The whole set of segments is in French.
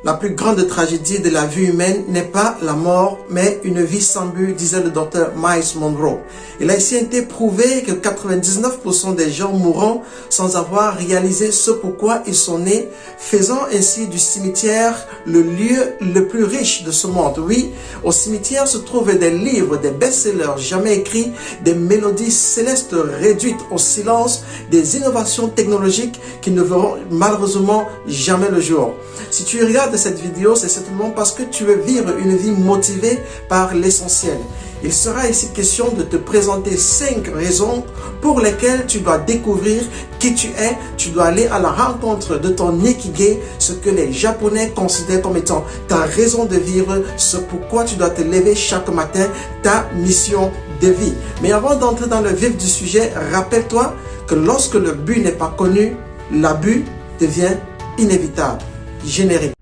La plus grande tragédie de la vie humaine n'est pas la mort, mais une vie sans but, disait le docteur Myles Munroe. Il a ici été prouvé que 99% des gens mourront sans avoir réalisé ce pourquoi ils sont nés, faisant ainsi du cimetière le lieu le plus riche de ce monde. Oui, au cimetière se trouvent des livres, des best-sellers jamais écrits, des mélodies célestes réduites au silence, des innovations technologiques qui ne verront malheureusement jamais le jour. Si tu regardes cette vidéo, c'est certainement parce que tu veux vivre une vie motivée par l'essentiel. Il sera ici question de te présenter 5 raisons pour lesquelles tu dois découvrir qui tu es. Tu dois aller à la rencontre de ton Ikigai, ce que les Japonais considèrent comme étant ta raison de vivre, ce pourquoi tu dois te lever chaque matin, ta mission de vie. Mais avant d'entrer dans le vif du sujet, rappelle-toi que lorsque le but n'est pas connu, l'abus devient inévitable. Générique.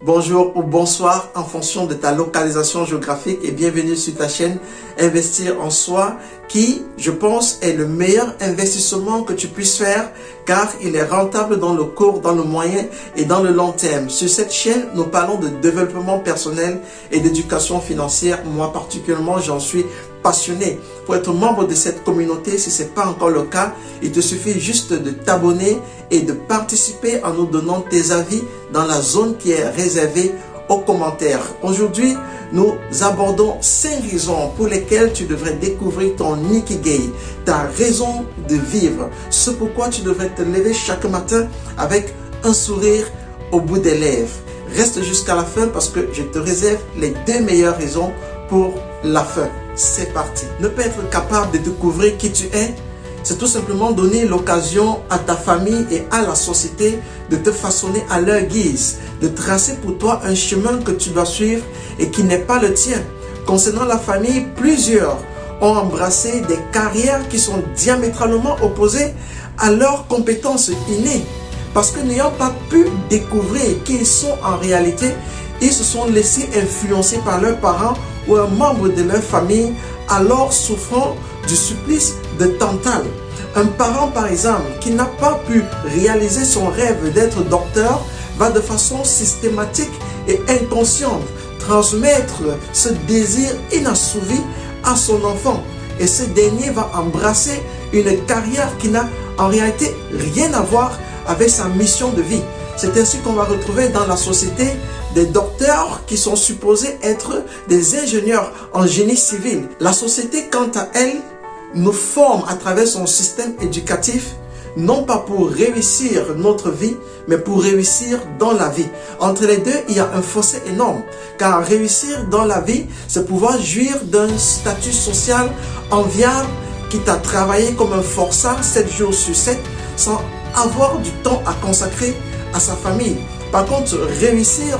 Bonjour ou bonsoir en fonction de ta localisation géographique et bienvenue sur ta chaîne Investir en soi qui, je pense, est le meilleur investissement que tu puisses faire car il est rentable dans le court, dans le moyen et dans le long terme. Sur cette chaîne, nous parlons de développement personnel et d'éducation financière. Moi particulièrement, j'en suis passionné. Pour être membre de cette communauté, si ce n'est pas encore le cas, il te suffit juste de t'abonner et de participer en nous donnant tes avis dans la zone qui est réservée aux commentaires. Aujourd'hui, nous abordons 5 raisons pour lesquelles tu devrais découvrir ton Ikigai, ta raison de vivre, ce pourquoi tu devrais te lever chaque matin avec un sourire au bout des lèvres. Reste jusqu'à la fin parce que je te réserve les 2 meilleures raisons pour la fin. C'est parti. Ne pas être capable de découvrir qui tu es, c'est tout simplement donner l'occasion à ta famille et à la société de te façonner à leur guise, de tracer pour toi un chemin que tu dois suivre et qui n'est pas le tien. Concernant la famille, plusieurs ont embrassé des carrières qui sont diamétralement opposées à leurs compétences innées. Parce que n'ayant pas pu découvrir qui ils sont en réalité, ils se sont laissés influencer par leurs parents ou un membre de leur famille, alors souffrant du supplice de Tantale. Un parent par exemple qui n'a pas pu réaliser son rêve d'être docteur va de façon systématique et inconsciente transmettre ce désir inassouvi à son enfant et ce dernier va embrasser une carrière qui n'a en réalité rien à voir avec sa mission de vie. C'est ainsi qu'on va retrouver dans la société des docteurs qui sont supposés être des ingénieurs en génie civil. La société, quant à elle, nous forme à travers son système éducatif, non pas pour réussir notre vie, mais pour réussir dans la vie. Entre les deux, il y a un fossé énorme. Car réussir dans la vie, c'est pouvoir jouir d'un statut social enviable qui t'a travaillé comme un forçat 7 jours sur 7 sans avoir du temps à consacrer à sa famille. Par contre, réussir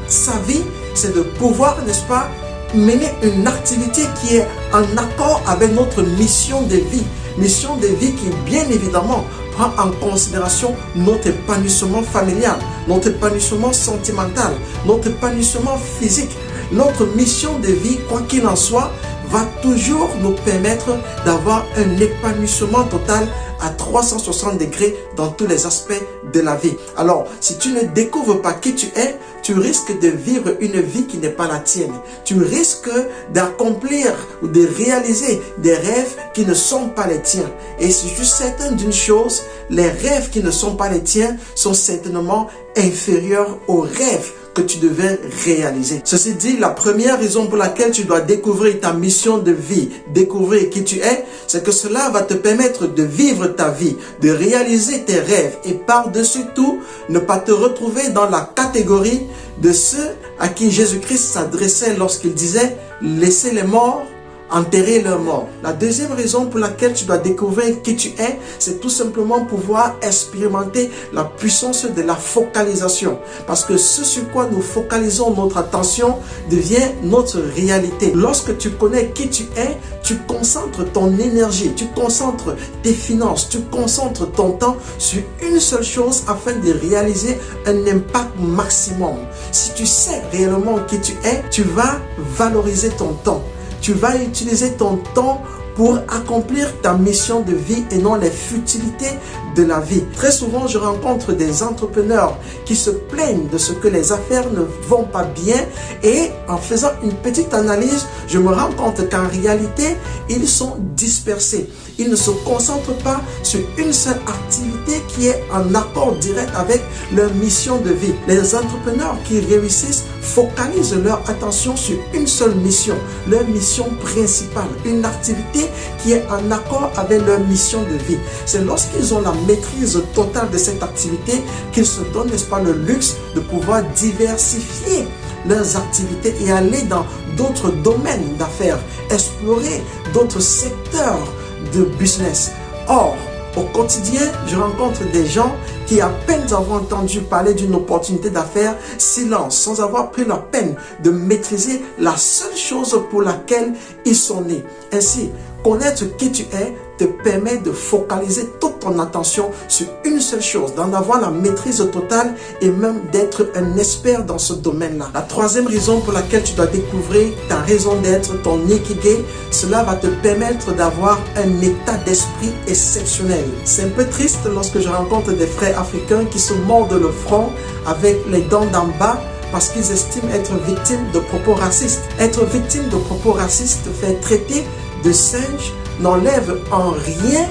sa vie, c'est de pouvoir, n'est-ce pas, mener une activité qui est en accord avec notre mission de vie. Mission de vie qui, bien évidemment, prend en considération notre épanouissement familial, notre épanouissement sentimental, notre épanouissement physique. Notre mission de vie, quoi qu'il en soit, va toujours nous permettre d'avoir un épanouissement total à 360 degrés dans tous les aspects de la vie. Alors, si tu ne découvres pas qui tu es, tu risques de vivre une vie qui n'est pas la tienne. Tu risques d'accomplir ou de réaliser des rêves qui ne sont pas les tiens. Et si je suis certain d'une chose, les rêves qui ne sont pas les tiens sont certainement inférieurs aux rêves que tu devais réaliser. Ceci dit, la première raison pour laquelle tu dois découvrir ta mission de vie, découvrir qui tu es, c'est que cela va te permettre de vivre ta vie, de réaliser tes rêves et par-dessus tout, ne pas te retrouver dans la catégorie de ceux à qui Jésus-Christ s'adressait lorsqu'il disait « Laissez les morts enterrer leur mort. La deuxième raison pour laquelle tu dois découvrir qui tu es, c'est tout simplement pouvoir expérimenter la puissance de la focalisation. Parce que ce sur quoi nous focalisons notre attention devient notre réalité. Lorsque tu connais qui tu es, tu concentres ton énergie, tu concentres tes finances, tu concentres ton temps sur une seule chose afin de réaliser un impact maximum. Si tu sais réellement qui tu es, tu vas valoriser ton temps. Tu vas utiliser ton temps pour accomplir ta mission de vie et non les futilités de la vie. Très souvent, je rencontre des entrepreneurs qui se plaignent de ce que les affaires ne vont pas bien et en faisant une petite analyse, je me rends compte qu'en réalité, ils sont dispersés. Ils ne se concentrent pas sur une seule activité qui est en accord direct avec leur mission de vie. Les entrepreneurs qui réussissent focalisent leur attention sur une seule mission, leur mission principale, une activité qui est en accord avec leur mission de vie. C'est lorsqu'ils ont la maîtrise totale de cette activité qu'ils se donnent, n'est-ce pas, le luxe de pouvoir diversifier leurs activités et aller dans d'autres domaines d'affaires, explorer d'autres secteurs de business. Or, au quotidien, je rencontre des gens qui, à peine avoir entendu parler d'une opportunité d'affaires, silence, sans avoir pris la peine de maîtriser la seule chose pour laquelle ils sont nés. Ainsi, connaître qui tu es te permet de focaliser toute ton attention sur une seule chose, d'en avoir la maîtrise totale et même d'être un expert dans ce domaine-là. La troisième raison pour laquelle tu dois découvrir ta raison d'être, ton ikigai, cela va te permettre d'avoir un état d'esprit exceptionnel. C'est un peu triste lorsque je rencontre des frères africains qui se mordent le front avec les dents d'en bas parce qu'ils estiment être victimes de propos racistes. Être victime de propos racistes te fait traiter de singe n'enlève en rien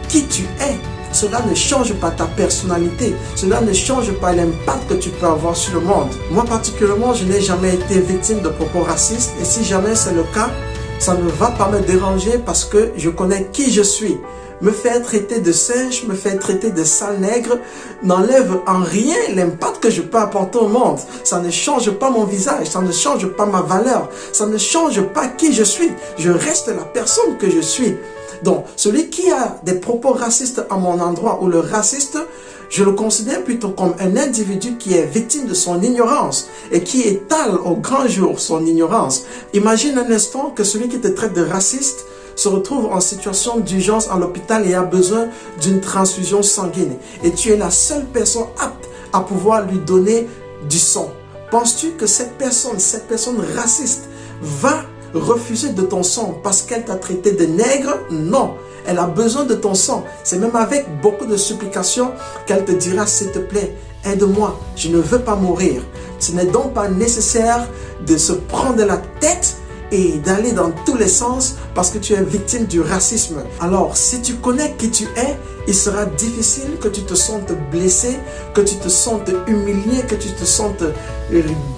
qui tu es. Cela ne change pas ta personnalité. Cela ne change pas l'impact que tu peux avoir sur le monde. Moi particulièrement, je n'ai jamais été victime de propos racistes. Et si jamais c'est le cas, ça ne va pas me déranger parce que je connais qui je suis. Me faire traiter de singe, me faire traiter de sale nègre n'enlève en rien l'impact que je peux apporter au monde. Ça ne change pas mon visage, ça ne change pas ma valeur, ça ne change pas qui je suis. Je reste la personne que je suis. Donc, celui qui a des propos racistes à mon endroit ou le raciste, je le considère plutôt comme un individu qui est victime de son ignorance et qui étale au grand jour son ignorance. Imagine un instant que celui qui te traite de raciste se retrouve en situation d'urgence à l'hôpital et a besoin d'une transfusion sanguine. Et tu es la seule personne apte à pouvoir lui donner du sang. Penses-tu que cette personne raciste va refuser de ton sang parce qu'elle t'a traité de nègre? Non, elle a besoin de ton sang. C'est même avec beaucoup de supplications qu'elle te dira, s'il te plaît, aide-moi, je ne veux pas mourir. Ce n'est donc pas nécessaire de se prendre la tête et d'aller dans tous les sens parce que tu es victime du racisme. Alors, si tu connais qui tu es, il sera difficile que tu te sentes blessé, que tu te sentes humilié, que tu te sentes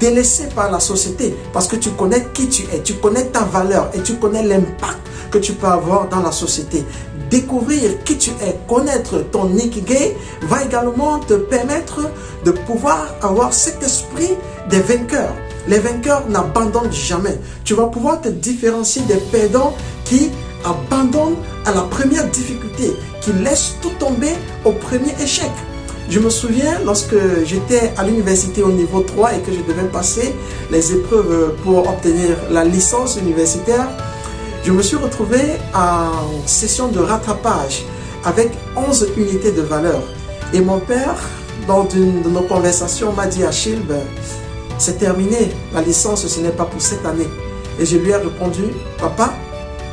délaissé par la société parce que tu connais qui tu es, tu connais ta valeur et tu connais l'impact que tu peux avoir dans la société. Découvrir qui tu es, connaître ton ikigai va également te permettre de pouvoir avoir cet esprit des vainqueurs. Les vainqueurs n'abandonnent jamais. Tu vas pouvoir te différencier des perdants qui abandonnent à la première difficulté, qui laissent tout tomber au premier échec. Je me souviens lorsque j'étais à l'université au niveau 3 et que je devais passer les épreuves pour obtenir la licence universitaire, je me suis retrouvé en session de rattrapage avec 11 unités de valeur. Et mon père, dans une de nos conversations, m'a dit, Achille, c'est terminé, la licence ce n'est pas pour cette année. Et je lui ai répondu, papa,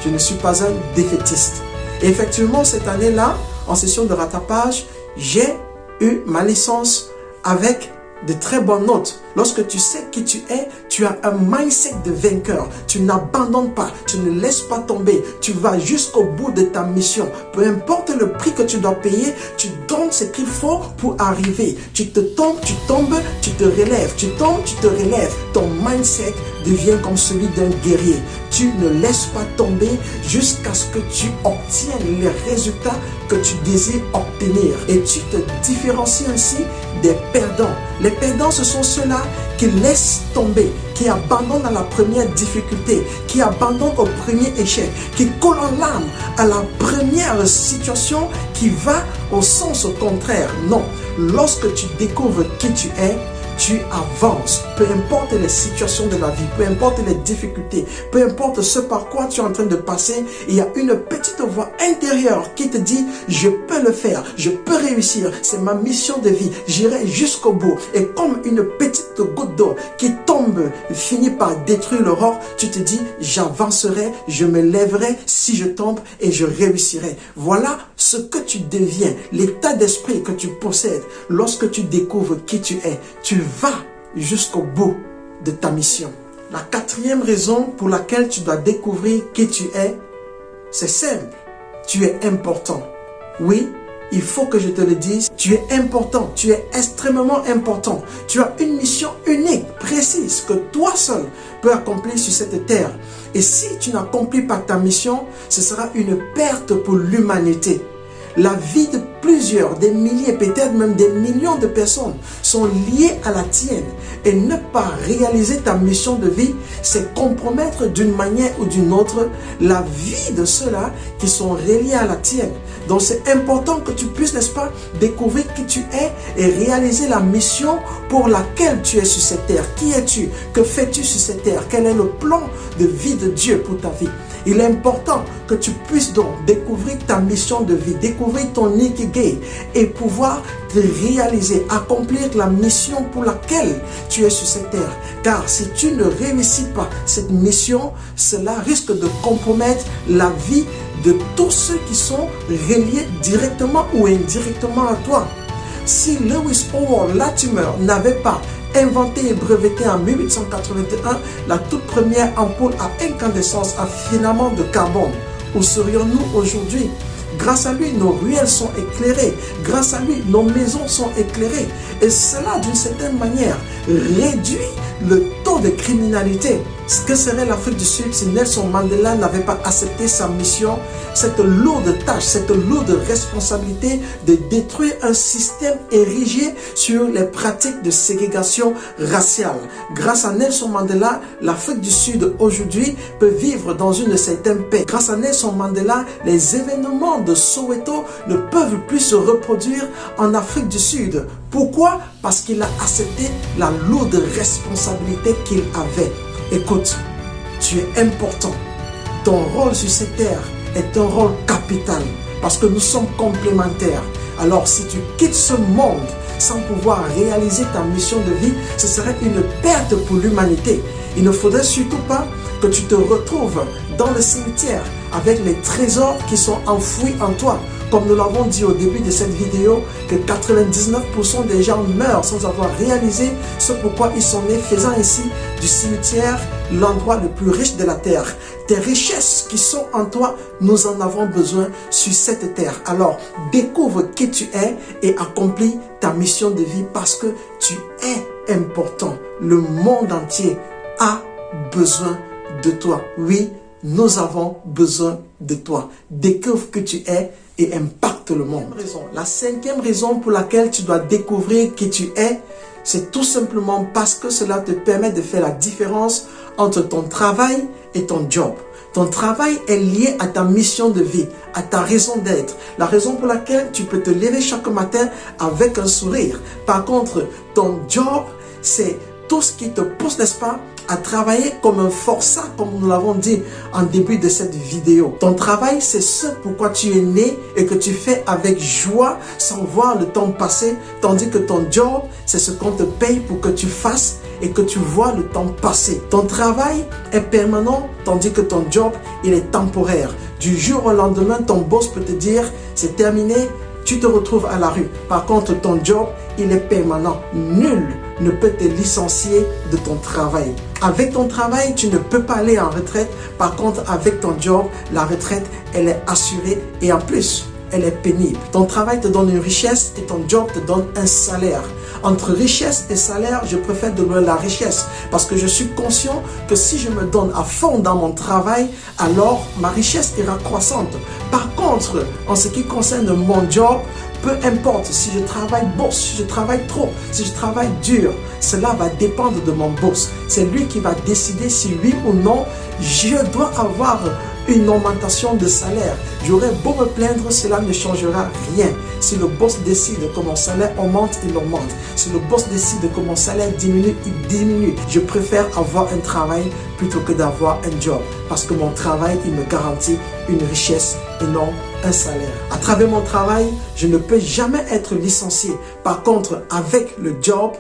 je ne suis pas un défaitiste. Et effectivement, cette année-là, en session de rattrapage, j'ai eu ma licence avec de très bonnes notes. Lorsque tu sais qui tu es, tu as un mindset de vainqueur. Tu n'abandonnes pas, tu ne laisses pas tomber. Tu vas jusqu'au bout de ta mission. Peu importe le prix que tu dois payer, tu donnes ce qu'il faut pour arriver. Tu tombes, tu te relèves. Tu tombes, tu te relèves. Ton mindset devient comme celui d'un guerrier. Tu ne laisses pas tomber jusqu'à ce que tu obtiennes les résultats que tu désires obtenir. Et tu te différencies ainsi des perdants. Les perdants, ce sont ceux-là ceux-là qui laissent tomber, qui abandonnent à la première difficulté, qui abandonnent au premier échec, qui collent en larmes à la première situation qui va au sens contraire. Non, lorsque tu découvres qui tu es, tu avances, peu importe les situations de la vie, peu importe les difficultés, peu importe ce par quoi tu es en train de passer, il y a une petite voix intérieure qui te dit, je peux le faire, je peux réussir, c'est ma mission de vie, j'irai jusqu'au bout. Et comme une petite goutte d'eau qui tombe, finit par détruire l'aurore, tu te dis, j'avancerai, je me lèverai si je tombe et je réussirai. Voilà ce que tu deviens, l'état d'esprit que tu possèdes lorsque tu découvres qui tu es. Tu vas jusqu'au bout de ta mission. La quatrième raison pour laquelle tu dois découvrir qui tu es, c'est simple. Tu es important. Oui, il faut que je te le dise. Tu es important. Tu es extrêmement important. Tu as une mission unique, précise, que toi seul peux accomplir sur cette terre. Et si tu n'accomplis pas ta mission, ce sera une perte pour l'humanité. La vie de plusieurs, des milliers, peut-être même des millions de personnes sont liées à la tienne. Et ne pas réaliser ta mission de vie, c'est compromettre d'une manière ou d'une autre la vie de ceux-là qui sont reliés à la tienne. Donc c'est important que tu puisses, n'est-ce pas, découvrir qui tu es et réaliser la mission pour laquelle tu es sur cette terre. Qui es-tu? Que fais-tu sur cette terre? Quel est le plan de vie de Dieu pour ta vie? Il est important que tu puisses donc découvrir ta mission de vie, découvrir ton ikigai et pouvoir te réaliser, accomplir la mission pour laquelle tu es sur cette terre. Car si tu ne réussis pas cette mission, cela risque de compromettre la vie de tous ceux qui sont reliés directement ou indirectement à toi. Si Lewis Howard Latimer n'avait pas inventé et breveté en 1881 la toute première ampoule à incandescence à filament de carbone, où serions-nous aujourd'hui? Grâce à lui, nos ruelles sont éclairées. Grâce à lui, nos maisons sont éclairées. Et cela, d'une certaine manière, réduit le taux de criminalité. Ce que serait l'Afrique du Sud si Nelson Mandela n'avait pas accepté sa mission, cette lourde tâche, cette lourde responsabilité de détruire un système érigé sur les pratiques de ségrégation raciale. Grâce à Nelson Mandela, l'Afrique du Sud aujourd'hui peut vivre dans une certaine paix. Grâce à Nelson Mandela, les événements de Soweto ne peuvent plus se reproduire en Afrique du Sud. Pourquoi? Parce qu'il a accepté la lourde responsabilité qu'il avait. Écoute, tu es important. Ton rôle sur cette terre est un rôle capital parce que nous sommes complémentaires. Alors si tu quittes ce monde sans pouvoir réaliser ta mission de vie, ce serait une perte pour l'humanité. Il ne faudrait surtout pas que tu te retrouves dans le cimetière avec les trésors qui sont enfouis en toi. Comme nous l'avons dit au début de cette vidéo, que 99% des gens meurent sans avoir réalisé ce pourquoi ils sont nés, faisant ainsi du cimetière l'endroit le plus riche de la terre. Tes richesses qui sont en toi, nous en avons besoin sur cette terre. Alors, découvre qui tu es et accomplis ta mission de vie parce que tu es important. Le monde entier a besoin de toi. Oui, nous avons besoin de toi. Découvre que tu es et impacte le monde. La cinquième raison pour laquelle tu dois découvrir qui tu es, c'est tout simplement parce que cela te permet de faire la différence entre ton travail et ton job. Ton travail est lié à ta mission de vie, à ta raison d'être. La raison pour laquelle tu peux te lever chaque matin avec un sourire. Par contre, ton job, c'est tout ce qui te pousse, n'est-ce pas, à travailler comme un forçat, comme nous l'avons dit en début de cette vidéo. Ton travail, c'est ce pourquoi tu es né et que tu fais avec joie sans voir le temps passer, tandis que ton job, c'est ce qu'on te paye pour que tu fasses et que tu vois le temps passer. Ton travail est permanent, tandis que ton job, il est temporaire. Du jour au lendemain, ton boss peut te dire, c'est terminé, tu te retrouves à la rue. Par contre, ton job, il est permanent. Nul ne peut te licencier de ton travail. Avec ton travail, tu ne peux pas aller en retraite. Par contre, avec ton job, la retraite, elle est assurée et en plus, elle est pénible. Ton travail te donne une richesse et ton job te donne un salaire. Entre richesse et salaire, je préfère donner la richesse parce que je suis conscient que si je me donne à fond dans mon travail, alors ma richesse ira croissante. Par contre, en ce qui concerne mon job, Peu importe si je travaille bourse, si je travaille trop, si je travaille dur, cela va dépendre de mon boss. C'est lui qui va décider si oui ou non je dois avoir une augmentation de salaire. J'aurais beau me plaindre, cela ne changera rien. Si le boss décide que mon salaire augmente, il augmente. Si le boss décide que mon salaire diminue, il diminue. Je préfère avoir un travail plutôt que d'avoir un job. Parce que mon travail, il me garantit une richesse et non un salaire. À travers mon travail, je ne peux jamais être licencié. Par contre, avec le job,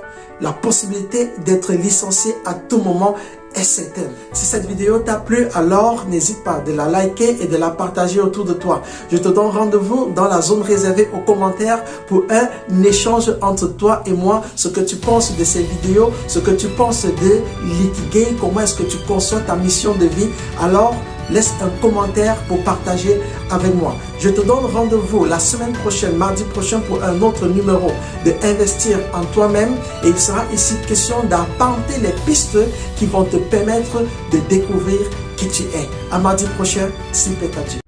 la possibilité d'être licencié à tout moment est certaine. Si cette vidéo t'a plu, alors n'hésite pas de la liker et de la partager autour de toi. Je te donne rendez-vous dans la zone réservée aux commentaires pour un échange entre toi et moi. Ce que tu penses de ces vidéos, ce que tu penses de l'ikigai, comment est-ce que tu conçois ta mission de vie. Alors, laisse un commentaire pour partager avec moi. Je te donne rendez-vous la semaine prochaine, mardi prochain, pour un autre numéro de Investir en toi-même. Et il sera ici question d'apporter les pistes qui vont te permettre de découvrir qui tu es. À mardi prochain, si peut-être.